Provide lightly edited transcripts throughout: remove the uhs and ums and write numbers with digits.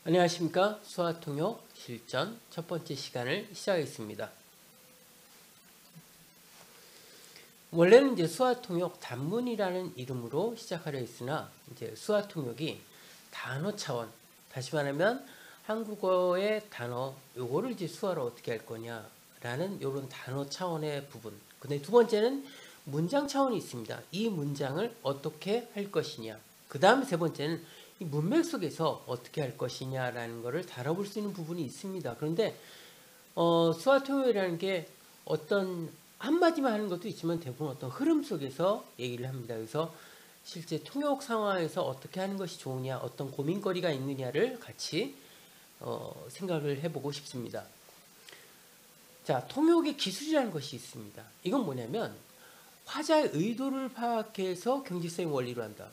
안녕하십니까. 수화통역 실전 첫 번째 시간을 시작하겠습니다. 원래는 이제 수화통역 단문이라는 이름으로 시작하려 했으나 이제 수화통역이 단어 차원, 다시 말하면 한국어의 단어 요거를 이제 수화로 어떻게 할 거냐라는 요런 단어 차원의 부분. 근데 두 번째는 문장 차원이 있습니다. 이 문장을 어떻게 할 것이냐. 그 다음에 세 번째는 이 문맥 속에서 어떻게 할 것이냐라는 것을 다뤄볼 수 있는 부분이 있습니다. 그런데 수화통역이라는 게 어떤 한마디만 하는 것도 있지만 대부분 어떤 흐름 속에서 얘기를 합니다. 그래서 실제 통역 상황에서 어떻게 하는 것이 좋으냐, 어떤 고민거리가 있느냐를 같이 생각을 해보고 싶습니다. 자, 통역의 기술이라는 것이 있습니다. 이건 뭐냐면 화자의 의도를 파악해서 경직성의 원리로 한다.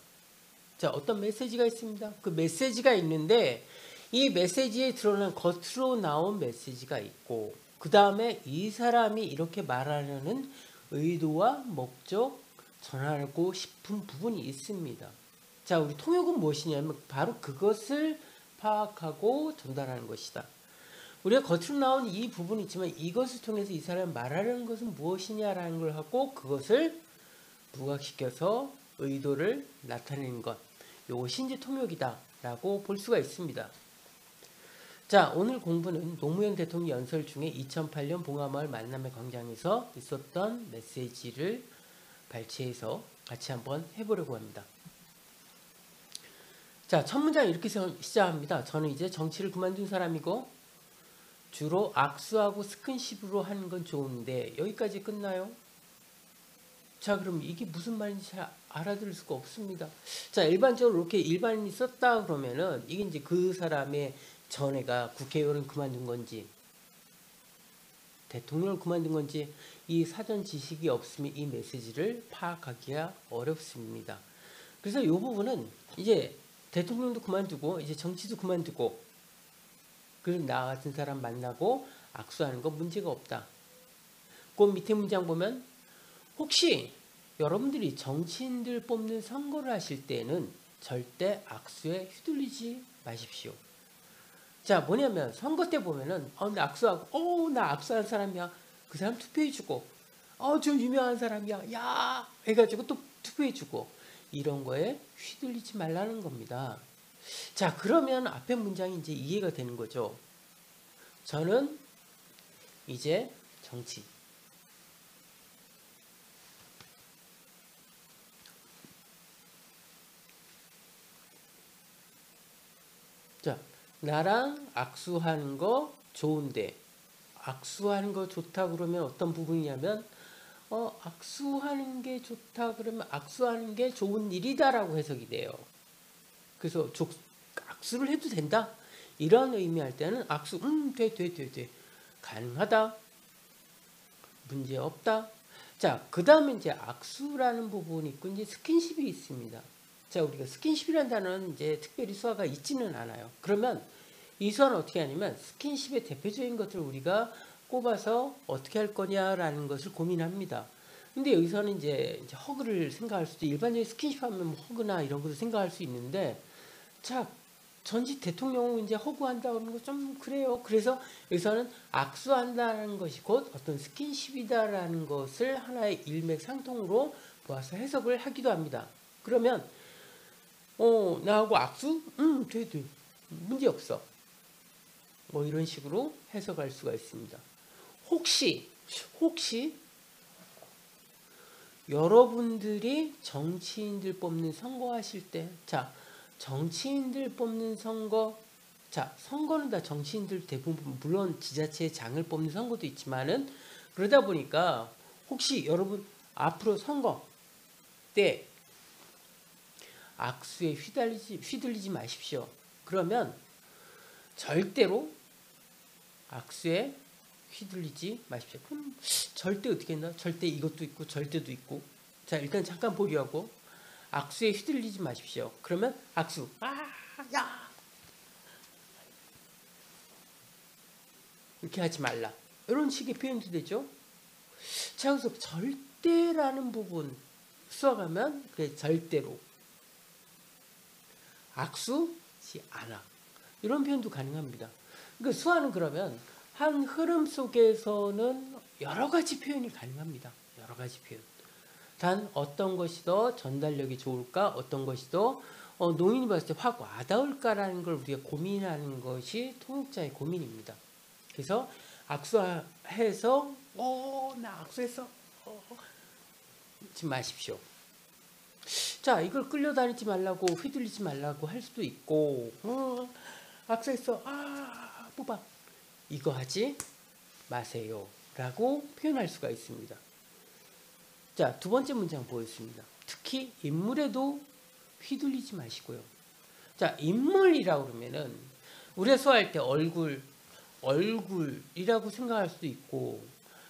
자, 어떤 메시지가 있습니다. 그 메시지가 있는데 이 메시지에 드러난 겉으로 나온 메시지가 있고 그 다음에 이 사람이 이렇게 말하려는 의도와 목적, 전하고 싶은 부분이 있습니다. 자, 우리 통역은 무엇이냐면 바로 그것을 파악하고 전달하는 것이다. 우리가 겉으로 나온 이 부분이 있지만 이것을 통해서 이 사람이 말하려는 것은 무엇이냐라는 걸 하고 그것을 부각시켜서 의도를 나타내는 것. 이것이 이제 통역이다라고 볼 수가 있습니다. 자, 오늘 공부는 노무현 대통령 연설 중에 2008년 봉화마을 만남의 광장에서 있었던 메시지를 발췌해서 같이 한번 해보려고 합니다. 자, 첫 문장 이렇게 시작합니다. 저는 이제 정치를 그만둔 사람이고 주로 악수하고 스킨십으로 하는 건 좋은데 여기까지 끝나요? 자, 그럼 이게 무슨 말인지 잘 알아들을 수가 없습니다. 자, 일반적으로 이렇게 일반인이 썼다 그러면은 이게 이제 그 사람의 전애가 국회의원을 그만둔 건지 대통령을 그만둔 건지 이 사전 지식이 없으면 이 메시지를 파악하기가 어렵습니다. 그래서 이 부분은 이제 대통령도 그만두고 이제 정치도 그만두고 그리고 나 같은 사람 만나고 악수하는 건 문제가 없다. 그 밑에 문장 보면 혹시 여러분들이 정치인들 뽑는 선거를 하실 때는 절대 악수에 휘둘리지 마십시오. 자, 뭐냐면 선거 때 보면은 나 악수하고 나 악수한 사람이야. 그 사람 투표해주고 저 유명한 사람이야. 야 해가지고 또 투표해주고 이런 거에 휘둘리지 말라는 겁니다. 자, 그러면 앞에 문장이 이제 이해가 되는 거죠. 저는 이제 정치 자, 나랑 악수하는 거 좋은데 악수하는 거 좋다 그러면 어떤 부분이냐면 악수하는 게 좋다 그러면 악수하는 게 좋은 일이다라고 해석이 돼요. 그래서 악수를 해도 된다 이런 의미할 때는 악수 돼 가능하다 문제 없다. 자, 그 다음에 이제 악수라는 부분이 있고 이제 스킨십이 있습니다. 자, 우리가 스킨십이라는 단어는 이제 특별히 수화가 있지는 않아요. 그러면 이 수화는 어떻게 하냐면 스킨십의 대표적인 것들을 우리가 꼽아서 어떻게 할 거냐라는 것을 고민합니다. 근데 여기서는 이제 허그를 생각할 수도 일반적인 스킨십 하면 뭐 허그나 이런 것을 생각할 수 있는데 자, 전직 대통령은 이제 허구한다 그러는 거 좀 그래요. 그래서 여기서는 악수한다는 것이 곧 어떤 스킨십이다라는 것을 하나의 일맥상통으로 보아서 해석을 하기도 합니다. 그러면 나하고 악수? 돼. 문제 없어. 뭐 이런 식으로 해석할 수가 있습니다. 혹시 여러분들이 정치인들 뽑는 선거하실 때 자, 정치인들 뽑는 선거 자, 선거는 다 정치인들 대부분 물론 지자체의 장을 뽑는 선거도 있지만은 그러다 보니까 혹시 여러분 앞으로 선거 때 악수에 휘둘리지 마십시오. 그러면 절대로 악수에 휘둘리지 마십시오. 그럼 절대 어떻게 했나? 절대 이것도 있고 절대도 있고. 자, 일단 잠깐 보류하고 악수에 휘둘리지 마십시오. 그러면 악수 야 이렇게 하지 말라. 이런 식의 표현도 되죠. 자, 그래서 절대라는 부분 수학하면 그래 절대로 악수지 않아. 이런 표현도 가능합니다. 그러니까 수화는 그러면 한 흐름 속에서는 여러 가지 표현이 가능합니다. 여러 가지 표현. 단 어떤 것이 더 전달력이 좋을까, 어떤 것이 더 노인이 봤을 때 확 와닿을까라는 걸 우리가 고민하는 것이 통역자의 고민입니다. 그래서 악수해서 나 악수했어 하지 마십시오. 자, 이걸 끌려다니지 말라고, 휘둘리지 말라고 할 수도 있고, 악수했어, 뽑아, 이거 하지 마세요 라고 표현할 수가 있습니다. 자, 두 번째 문장 보겠습니다. 특히 인물에도 휘둘리지 마시고요. 자, 인물이라고 그러면은 우리가 수화할 때 얼굴이라고 생각할 수도 있고,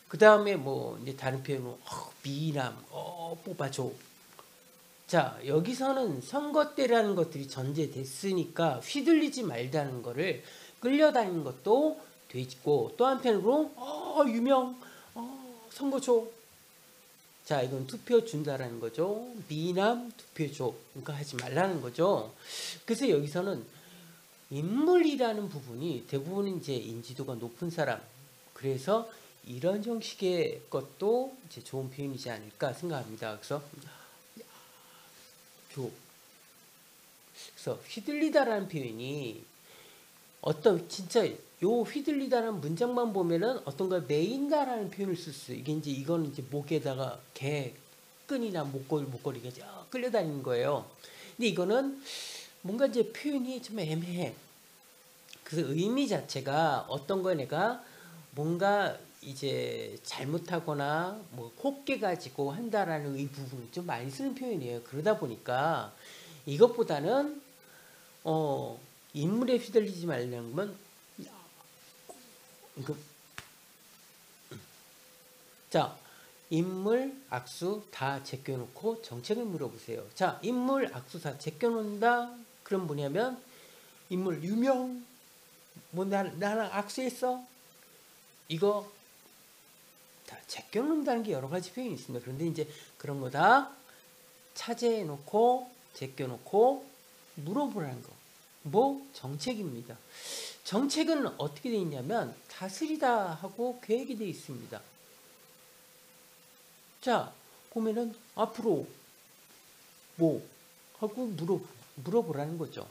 그 다음에 뭐 이제 다른 표현으로 미남, 뽑아줘. 자, 여기서는 선거 때라는 것들이 전제됐으니까 휘둘리지 말다는 거를 끌려다니는 것도 되고, 또 한편으로 유명, 선거 줘. 자, 이건 투표 준다라는 거죠. 미남 투표 줘. 그러니까 하지 말라는 거죠. 그래서 여기서는 인물이라는 부분이 대부분 이제 인지도가 높은 사람. 그래서 이런 형식의 것도 이제 좋은 표현이지 않을까 생각합니다. 그래서 휘둘리다라는 표현이 어떤 진짜 요 휘둘리다라는 문장만 보면은 어떤 걸 메인다라는 표현을 쓸 수. 이게 이제 이거는 이제 목에다가 개 끈이나 목걸이가 끌려다니는 거예요. 근데 이거는 뭔가 이제 표현이 좀 애매해. 그래서 의미 자체가 어떤 거 내가 뭔가 이제 잘못하거나 뭐 곱게 가지고 한다라는 이 부분을 좀 많이 쓰는 표현이에요. 그러다 보니까 이것보다는 인물에 휘둘리지 말라는 건 자, 인물, 악수 다 제껴놓고 정책을 물어보세요. 자, 인물, 악수 다 제껴놓는다. 그럼 뭐냐면 인물 유명, 뭐 나랑 악수했어. 이거 다 제껴놓는다는 게 여러 가지 표현이 있습니다. 그런데 이제 그런 거 다 차지해놓고 제껴놓고 물어보라는 거. 뭐 정책입니다. 정책은 어떻게 되어 있냐면 다스리다 하고 계획이 되어 있습니다. 자, 보면은 앞으로 뭐 하고 물어보라는 거죠.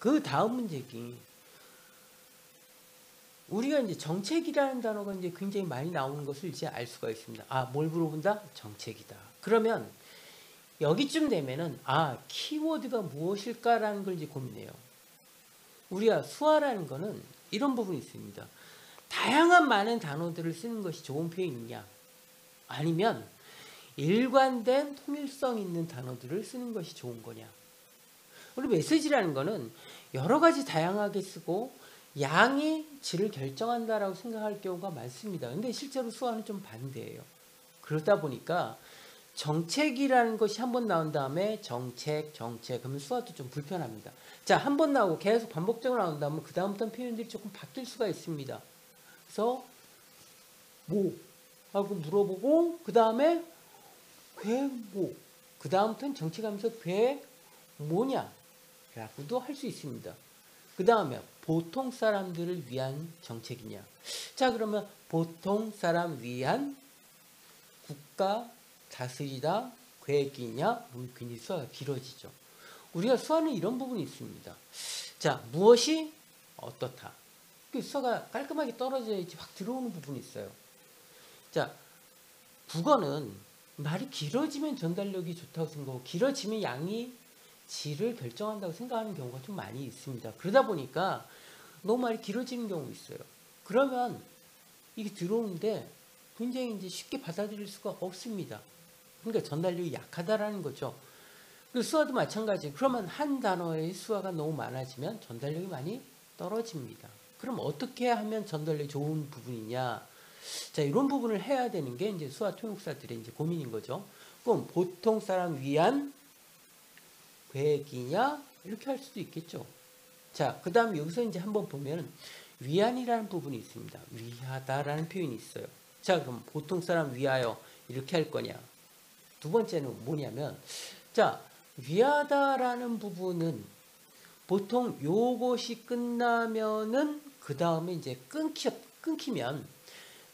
그 다음 문제기 우리가 이제 정책이라는 단어가 이제 굉장히 많이 나오는 것을 이제 알 수가 있습니다. 뭘 물어본다? 정책이다. 그러면 여기쯤 되면은 키워드가 무엇일까라는 걸 이제 고민해요. 우리가 수화라는 거는 이런 부분이 있습니다. 다양한 많은 단어들을 쓰는 것이 좋은 표현이냐, 아니면 일관된 통일성 있는 단어들을 쓰는 것이 좋은 거냐. 우리 메시지라는 거는 여러 가지 다양하게 쓰고 양이 질을 결정한다라고 생각할 경우가 많습니다. 근데 실제로 수화는 좀 반대예요. 그러다 보니까 정책이라는 것이 한 번 나온 다음에 정책 그러면 수화도 좀 불편합니다. 자, 한 번 나오고 계속 반복적으로 나온다면 그 다음부터는 표현들이 조금 바뀔 수가 있습니다. 그래서 뭐 하고 물어보고 그 다음에 왜 뭐, 그 다음부터는 정책하면서 왜 뭐냐 라고도 할 수 있습니다. 그 다음에 보통 사람들을 위한 정책이냐. 자, 그러면 보통 사람 위한 국가 다스리다 계획이냐. 굉장히 수화가 길어지죠. 우리가 수화는 이런 부분이 있습니다. 자, 무엇이 어떻다. 수화가 깔끔하게 떨어져야지 확 들어오는 부분이 있어요. 자, 국어는 말이 길어지면 전달력이 좋다고 생각하고 길어지면 양이 질을 결정한다고 생각하는 경우가 좀 많이 있습니다. 그러다 보니까 너무 말이 길어지는 경우가 있어요. 그러면 이게 들어오는데 굉장히 이제 쉽게 받아들일 수가 없습니다. 그러니까 전달력이 약하다라는 거죠. 그리고 수화도 마찬가지. 그러면 한 단어의 수화가 너무 많아지면 전달력이 많이 떨어집니다. 그럼 어떻게 하면 전달력이 좋은 부분이냐? 자, 이런 부분을 해야 되는 게 이제 수화 통역사들의 이제 고민인 거죠. 그럼 보통 사람 위한 계획이냐? 이렇게 할 수도 있겠죠. 자, 그 다음 여기서 이제 한번 보면 위안이라는 부분이 있습니다. 위하다라는 표현이 있어요. 자, 그럼 보통 사람 위하여 이렇게 할 거냐? 두 번째는 뭐냐면, 자, 위하다라는 부분은 보통 요것이 끝나면은 그 다음에 이제 끊기면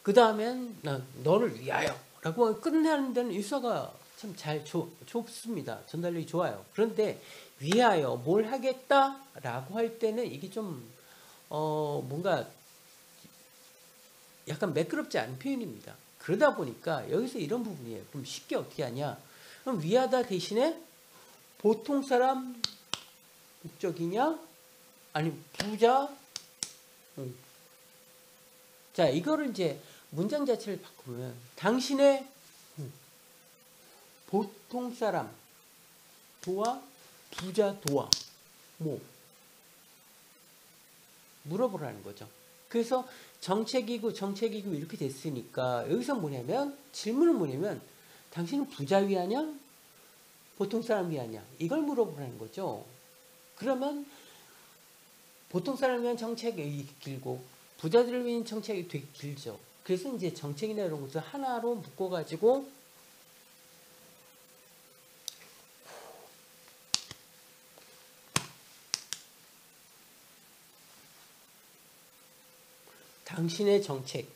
그 다음엔 너를 위하여라고 끝나는 데는 일서가 참 잘 좋습니다. 전달력이 좋아요. 그런데 위하여 뭘 하겠다라고 할 때는 이게 좀 뭔가 약간 매끄럽지 않은 표현입니다. 그러다 보니까 여기서 이런 부분이에요. 그럼 쉽게 어떻게 하냐? 그럼 위하다 대신에 보통 사람 목적이냐? 아니 부자? 자, 이거를 이제 문장 자체를 바꾸면 당신의 보통 사람 도와 부자 도와 뭐 물어보라는 거죠. 그래서 정책이고 이렇게 됐으니까 여기서 뭐냐면 질문은 뭐냐면 당신은 부자 위하냐? 보통 사람 위하냐? 이걸 물어보라는 거죠. 그러면 보통 사람을 위한 정책이 길고 부자들을 위한 정책이 되게 길죠. 그래서 이제 정책이나 이런 것을 하나로 묶어가지고 당신의 정책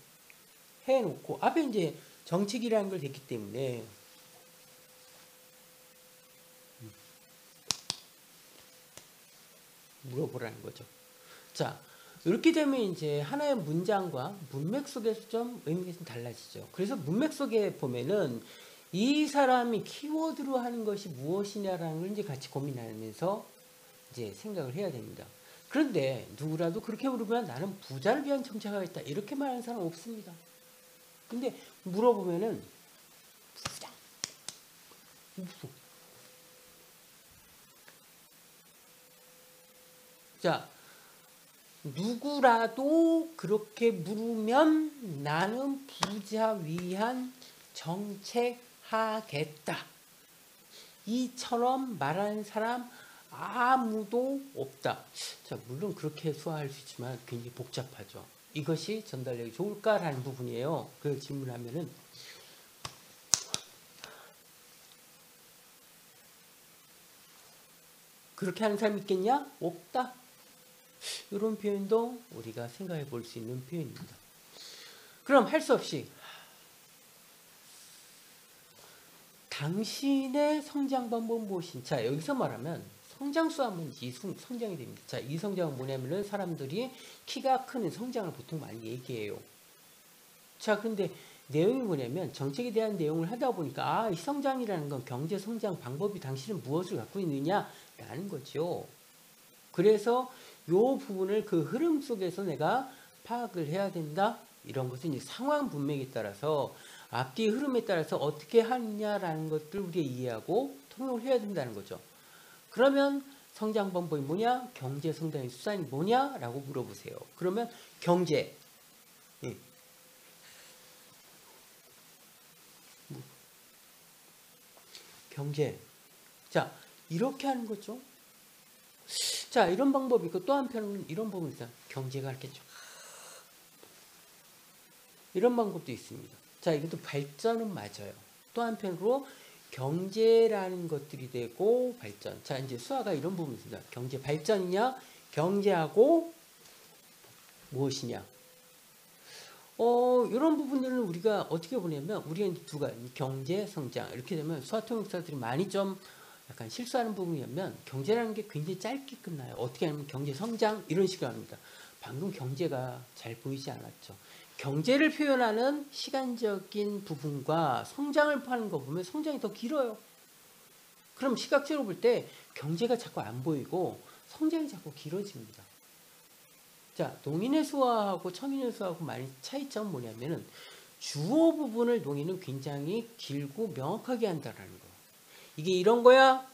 해놓고 앞에 이제 정책이라는 걸 됐기 때문에 물어보라는 거죠. 자, 이렇게 되면 이제 하나의 문장과 문맥 속에서 좀 의미가 좀 달라지죠. 그래서 문맥 속에 보면은 이 사람이 키워드로 하는 것이 무엇이냐라는 걸 이제 같이 고민하면서 이제 생각을 해야 됩니다. 그런데 누구라도 그렇게 물으면 나는 부자를 위한 정책을 했다 이렇게 말하는 사람 없습니다. 근데 물어보면은 부자 자, 누구라도 그렇게 물으면 나는 부자 위한 정책하겠다. 이처럼 말하는 사람 아무도 없다. 자, 물론 그렇게 소화할 수 있지만 굉장히 복잡하죠. 이것이 전달력이 좋을까라는 부분이에요. 그 질문하면은 그렇게 하는 사람 있겠냐? 없다. 이런 표현도 우리가 생각해 볼 수 있는 표현입니다. 그럼 할 수 없이 당신의 성장 방법은 무엇인지. 자, 여기서 말하면 성장수 하면 이 성장이 됩니다. 자, 이 성장은 뭐냐면은 사람들이 키가 크는 성장을 보통 많이 얘기해요. 자, 그런데 내용이 뭐냐면 정책에 대한 내용을 하다 보니까 이 성장이라는 건 경제 성장 방법이 당신은 무엇을 갖고 있느냐라는 거죠. 그래서 요 부분을 그 흐름 속에서 내가 파악을 해야 된다. 이런 것은 이제 상황 분맥에 따라서 앞뒤 흐름에 따라서 어떻게 하느냐라는 것들 우리가 이해하고 통용을 해야 된다는 거죠. 그러면 성장 방법이 뭐냐? 경제 성장의 수단이 뭐냐라고 물어보세요. 그러면 경제. 예. 경제. 자, 이렇게 하는 거죠. 자, 이런 방법이 있고 또 한편은 이런 방법이 있어요. 경제가 이렇게 쫙 이런 방법도 있습니다. 자, 이것도 발전은 맞아요. 또 한편으로 경제라는 것들이 되고 발전. 자, 이제 수화가 이런 부분이 있습니다. 경제 발전이냐? 경제하고 무엇이냐? 이런 부분들은 우리가 어떻게 보냐면 우리가 두 가지 경제 성장 이렇게 되면 수화통역사들이 많이 좀 약간 실수하는 부분이면 경제라는 게 굉장히 짧게 끝나요. 어떻게 하냐면 경제 성장 이런 식으로 합니다. 방금 경제가 잘 보이지 않았죠. 경제를 표현하는 시간적인 부분과 성장을 하는 거 보면 성장이 더 길어요. 그럼 시각적으로 볼 때 경제가 자꾸 안 보이고 성장이 자꾸 길어집니다. 자, 농인의 수화하고 청인의 수화하고 많이 차이점은 뭐냐면은 주어 부분을 농인은 굉장히 길고 명확하게 한다는 거. 이게 이런 거야.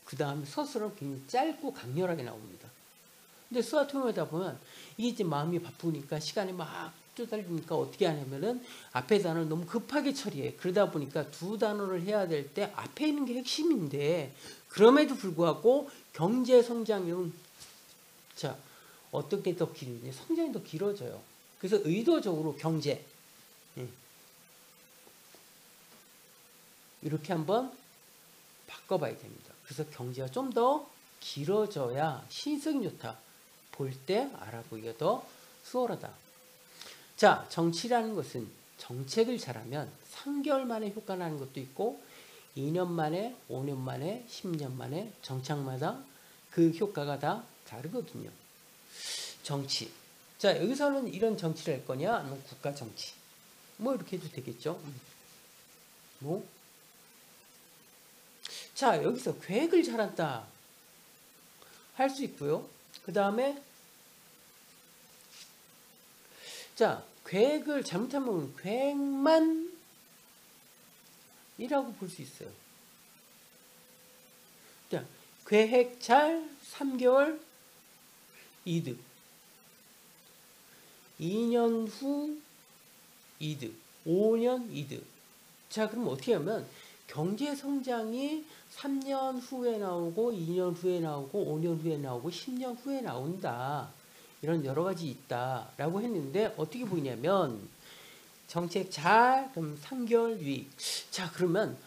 그 다음 서술은 굉장히 짧고 강렬하게 나옵니다. 근데 수화 통역하다 보면 이게 이제 마음이 바쁘니까 시간이 막 쪼달리니까 어떻게 하냐면은 앞에 단어를 너무 급하게 처리해. 그러다 보니까 두 단어를 해야 될 때 앞에 있는 게 핵심인데 그럼에도 불구하고 경제 성장은 자 어떻게 더 길냐? 성장이 더 길어져요. 그래서 의도적으로 경제 이렇게 한번 바꿔봐야 됩니다. 그래서 경제가 좀 더 길어져야 신성이 좋다. 볼 때 알아보기가 더 수월하다. 자, 정치라는 것은 정책을 잘하면 3개월 만에 효과 나는 것도 있고 2년 만에, 5년 만에, 10년 만에 정착마다 그 효과가 다 다르거든요. 정치. 자, 여기서는 이런 정치를 할 거냐? 아니면 국가 정치. 뭐 이렇게 해도 되겠죠. 뭐? 자, 여기서 계획을 잘한다. 할 수 있고요. 그 다음에 자, 계획을 잘못하면 계획만 이라고 볼 수 있어요. 자, 계획 잘 3개월 이득. 2년 후 이득. 5년 이득. 자, 그럼 어떻게 하면 경제 성장이 3년 후에 나오고 2년 후에 나오고 5년 후에 나오고 10년 후에 나온다. 이런 여러 가지 있다라고 했는데 어떻게 보이냐면 정책 잘 그럼 3개월 유익. 자, 그러면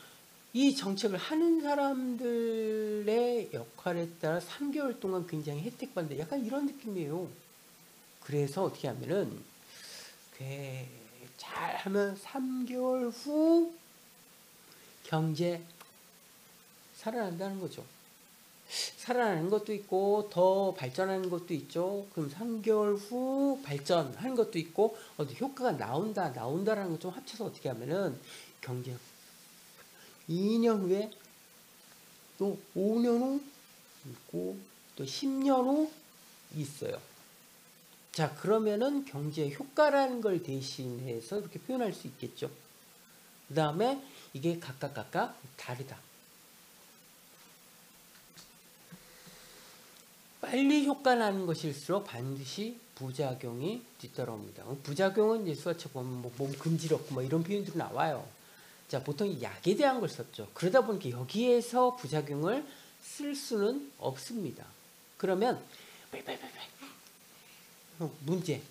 이 정책을 하는 사람들의 역할에 따라 3개월 동안 굉장히 혜택 받는다. 약간 이런 느낌이에요. 그래서 어떻게 하면은 잘 하면 3개월 후 경제 살아난다는 거죠. 살아나는 것도 있고 더 발전하는 것도 있죠. 그럼 3개월 후 발전하는 것도 있고 효과가 나온다라는 거 좀 합쳐서 어떻게 하면은 경제 2년 후에 또 5년 후 있고 또 10년 후 있어요. 자, 그러면은 경제 효과라는 걸 대신해서 이렇게 표현할 수 있겠죠. 그 다음에 이게 각각 다르다. 빨리 효과 나는 것일수록 반드시 부작용이 뒤따라옵니다. 부작용은 이제 수화책 보면 몸 금지럽고 뭐 이런 표현들이 나와요. 자, 보통 약에 대한 걸 썼죠. 그러다 보니까 여기에서 부작용을 쓸 수는 없습니다. 그러면 문제.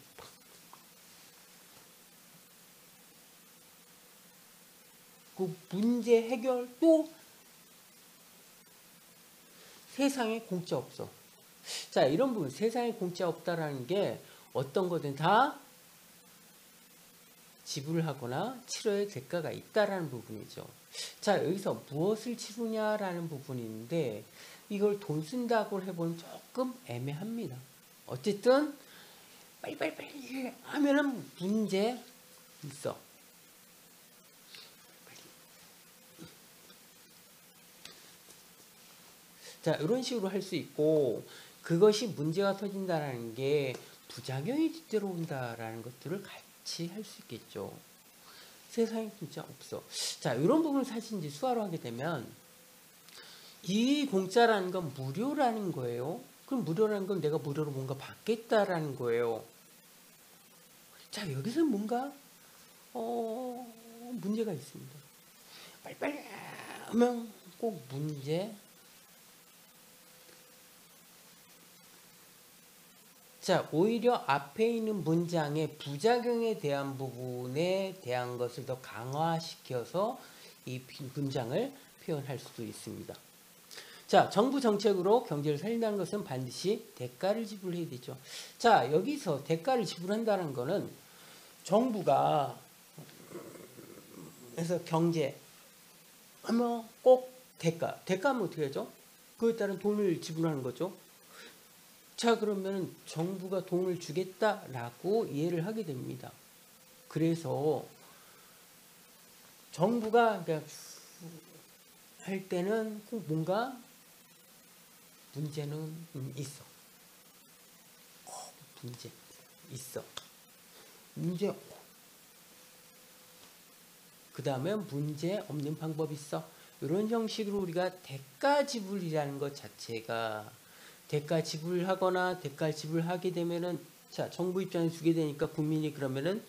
그 문제 해결 또 세상에 공짜 없어. 자, 이런 부분 세상에 공짜 없다라는 게 어떤 거든 다 지불을 하거나 치료의 대가가 있다라는 부분이죠. 자, 여기서 무엇을 치르냐라는 부분인데 이걸 돈 쓴다고 해보면 조금 애매합니다. 어쨌든 빨리 하면은 문제 있어. 자, 이런 식으로 할 수 있고 그것이 문제가 터진다라는 게 부작용이 뒤따라온다라는 것들을 같이 할 수 있겠죠. 세상에 진짜 없어. 자, 이런 부분을 사실 이제 수화로 하게 되면 이 공짜라는 건 무료라는 거예요. 그럼 무료라는 건 내가 무료로 뭔가 받겠다라는 거예요. 자, 여기서 뭔가 문제가 있습니다. 빨리 하면 꼭 문제. 자, 오히려 앞에 있는 문장의 부작용에 대한 부분에 대한 것을 더 강화시켜서 이 문장을 표현할 수도 있습니다. 자, 정부 정책으로 경제를 살린다는 것은 반드시 대가를 지불해야 되죠. 자, 여기서 대가를 지불한다는 것은 정부가 그래서 경제 하면 꼭 대가하면 어떻게 하죠? 그에 따른 돈을 지불하는 거죠. 자, 그러면 정부가 돈을 주겠다라고 이해를 하게 됩니다. 그래서 정부가 할 때는 꼭 뭔가 문제는 있어. 문제 있어. 문제. 그 다음에 문제 없는 방법이 있어. 이런 형식으로 우리가 대가 지불이라는 것 자체가 대가 지불하거나 대가 지불하게 되면은 자, 정부 입장에 주게 되니까 국민이 그러면은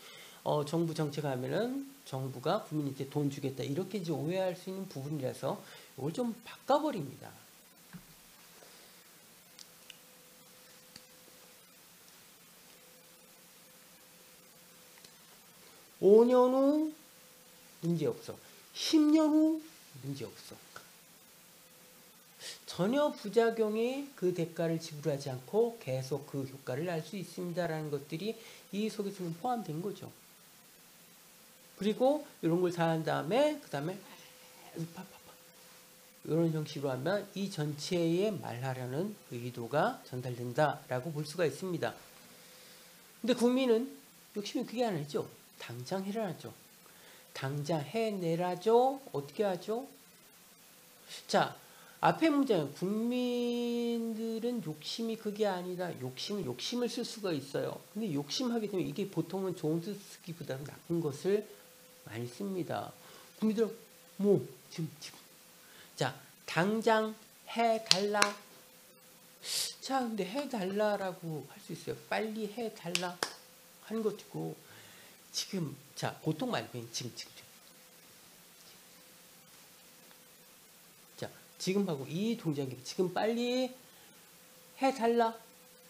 정부 정책하면은 정부가 국민한테 돈 주겠다 이렇게 이제 오해할 수 있는 부분이라서 이걸 좀 바꿔버립니다. (5년) 후 문제 없어. 10년 후 문제 없어. 전혀 부작용이 그 대가를 지불하지 않고 계속 그 효과를 날 수 있습니다라는 것들이 이 속에서는 포함된 거죠. 그리고 이런 걸 다 한 다음에 그 다음에 이런 형식으로 하면 이 전체에 말하려는 의도가 전달된다라고 볼 수가 있습니다. 근데 국민은 욕심이 그게 아니죠. 당장 해라죠. 당장 해내라죠. 어떻게 하죠? 자, 앞에 문제는 국민들은 욕심이 그게 아니다. 욕심을 쓸 수가 있어요. 근데 욕심하게 되면 이게 보통은 좋은 뜻 쓰기보다는 나쁜 것을 많이 씁니다. 국민들은 지금 자, 당장 해달라. 자, 근데 해달라라고 할 수 있어요. 빨리 해달라 하는 것이고, 지금, 자, 보통 말고 지금. 자, 지금 하고 이 동작이 지금 빨리 해달라,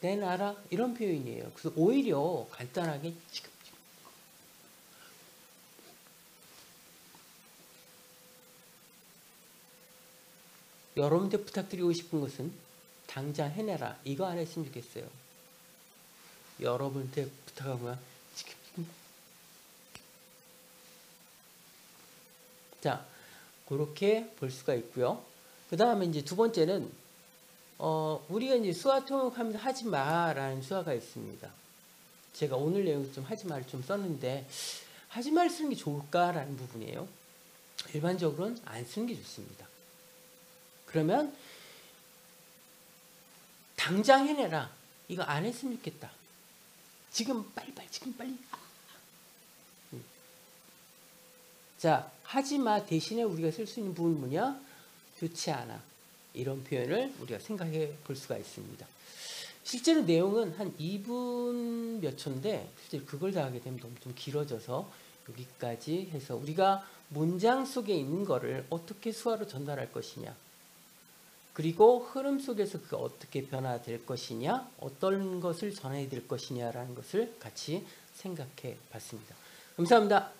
내놔라 이런 표현이에요. 그래서 오히려 간단하게 지금. 여러분들 부탁드리고 싶은 것은 당장 해내라. 이거 안 했으면 좋겠어요. 여러분한테 부탁하고요. 지금. 자, 그렇게 볼 수가 있고요. 그 다음에 이제 두 번째는 우리가 이제 수화 통역하면서 하지 마라는 수화가 있습니다. 제가 오늘 내용에서 좀 하지 마를 좀 썼는데 하지 말 쓰는 게 좋을까라는 부분이에요. 일반적으로는 안 쓰는 게 좋습니다. 그러면 당장 해내라. 이거 안 했으면 좋겠다. 지금 빨리. 자, 하지마 대신에 우리가 쓸 수 있는 부분은 뭐냐? 좋지 않아. 이런 표현을 우리가 생각해 볼 수가 있습니다. 실제로 내용은 한 2분 몇 초인데 실제 그걸 다 하게 되면 너무 좀 길어져서 여기까지 해서 우리가 문장 속에 있는 거를 어떻게 수화로 전달할 것이냐, 그리고 흐름 속에서 그가 어떻게 변화될 것이냐, 어떤 것을 전해야 될 것이냐라는 것을 같이 생각해 봤습니다. 감사합니다.